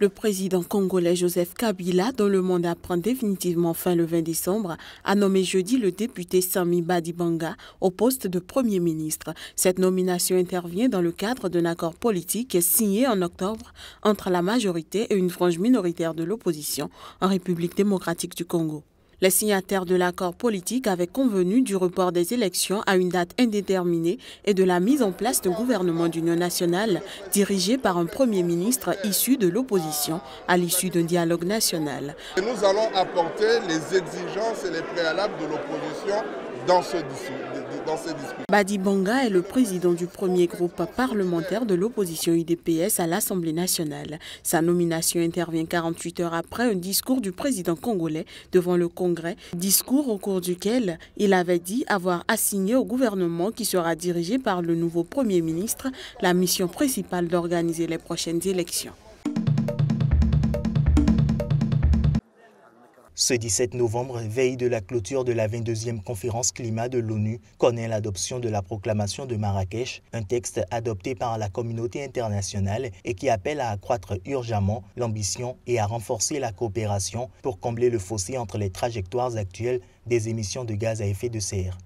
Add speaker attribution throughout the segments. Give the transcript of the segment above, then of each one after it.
Speaker 1: Le président congolais Joseph Kabila, dont le mandat prend définitivement fin le 20 décembre, a nommé jeudi le député Sami Badibanga au poste de Premier ministre. Cette nomination intervient dans le cadre d'un accord politique signé en octobre entre la majorité et une frange minoritaire de l'opposition en République démocratique du Congo. Les signataires de l'accord politique avaient convenu du report des élections à une date indéterminée et de la mise en place d'un gouvernement d'union nationale dirigé par un Premier ministre issu de l'opposition à l'issue d'un dialogue national.
Speaker 2: Nous allons apporter les exigences et les préalables de l'opposition dans ce discours.
Speaker 1: Badibanga est le président du premier groupe parlementaire de l'opposition UDPS à l'Assemblée nationale. Sa nomination intervient 48 heures après un discours du président congolais devant le Congrès, discours au cours duquel il avait dit avoir assigné au gouvernement qui sera dirigé par le nouveau Premier ministre la mission principale d'organiser les prochaines élections.
Speaker 3: Ce 17 novembre, veille de la clôture de la 22e conférence climat de l'ONU, connaît l'adoption de la proclamation de Marrakech, un texte adopté par la communauté internationale et qui appelle à accroître urgemment l'ambition et à renforcer la coopération pour combler le fossé entre les trajectoires actuelles des émissions de gaz à effet de serre.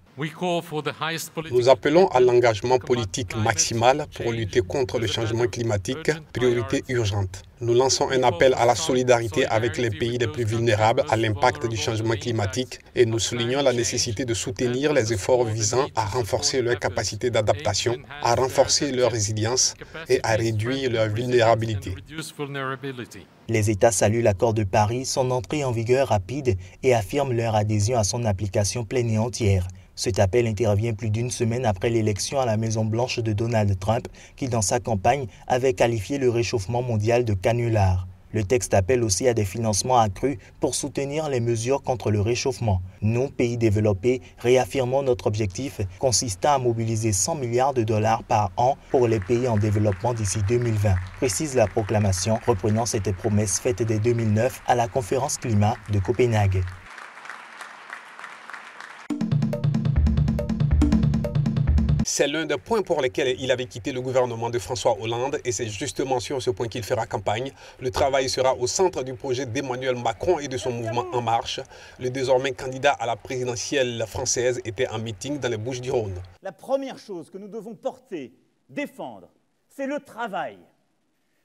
Speaker 4: Nous appelons à l'engagement politique maximal pour lutter contre le changement climatique, priorité urgente. Nous lançons un appel à la solidarité avec les pays les plus vulnérables à l'impact du changement climatique et nous soulignons la nécessité de soutenir les efforts visant à renforcer leur capacité d'adaptation, à renforcer leur résilience et à réduire leur vulnérabilité.
Speaker 3: Les États saluent l'accord de Paris, son entrée en vigueur rapide et affirment leur adhésion à son application pleine et entière. Cet appel intervient plus d'une semaine après l'élection à la Maison-Blanche de Donald Trump, qui dans sa campagne avait qualifié le réchauffement mondial de canular. Le texte appelle aussi à des financements accrus pour soutenir les mesures contre le réchauffement. Nous, pays développés, réaffirmons notre objectif consistant à mobiliser 100 milliards de dollars par an pour les pays en développement d'ici 2020, précise la proclamation, reprenant cette promesse faite dès 2009 à la conférence climat de Copenhague.
Speaker 4: C'est l'un des points pour lesquels il avait quitté le gouvernement de François Hollande et c'est justement sur ce point qu'il fera campagne. Le travail sera au centre du projet d'Emmanuel Macron et de son mouvement En Marche. Le désormais candidat à la présidentielle française était en meeting dans les Bouches-du-Rhône.
Speaker 5: La première chose que nous devons porter, défendre, c'est le travail.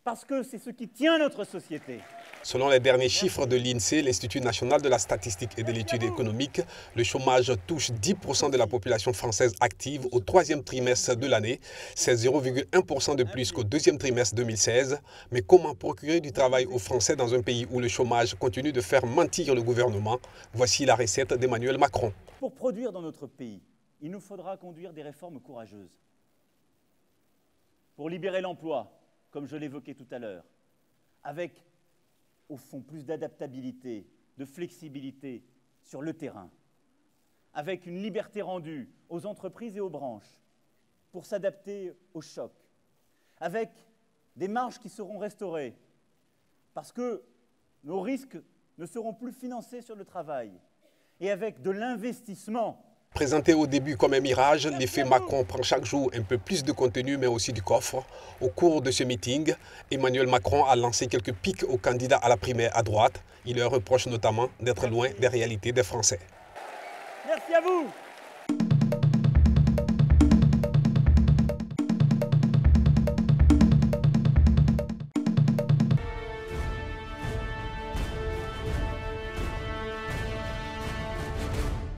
Speaker 5: Parce que c'est ce qui tient notre société.
Speaker 4: Selon les derniers chiffres de l'INSEE, l'Institut national de la statistique et de l'étude économique, le chômage touche 10% de la population française active au troisième trimestre de l'année. C'est 0,1% de plus qu'au deuxième trimestre 2016. Mais comment procurer du travail aux Français dans un pays où le chômage continue de faire mentir le gouvernement? Voici la recette d'Emmanuel Macron.
Speaker 5: Pour produire dans notre pays, il nous faudra conduire des réformes courageuses. Pour libérer l'emploi, comme je l'évoquais tout à l'heure, avec, au fond, plus d'adaptabilité, de flexibilité sur le terrain, avec une liberté rendue aux entreprises et aux branches pour s'adapter aux chocs, avec des marges qui seront restaurées, parce que nos risques ne seront plus financés sur le travail, et avec de l'investissement.
Speaker 4: Présenté au début comme un mirage, l'effet Macron prend chaque jour un peu plus de contenu mais aussi du coffre. Au cours de ce meeting, Emmanuel Macron a lancé quelques pics aux candidats à la primaire à droite. Il leur reproche notamment d'être loin des réalités des Français.
Speaker 5: Merci à vous.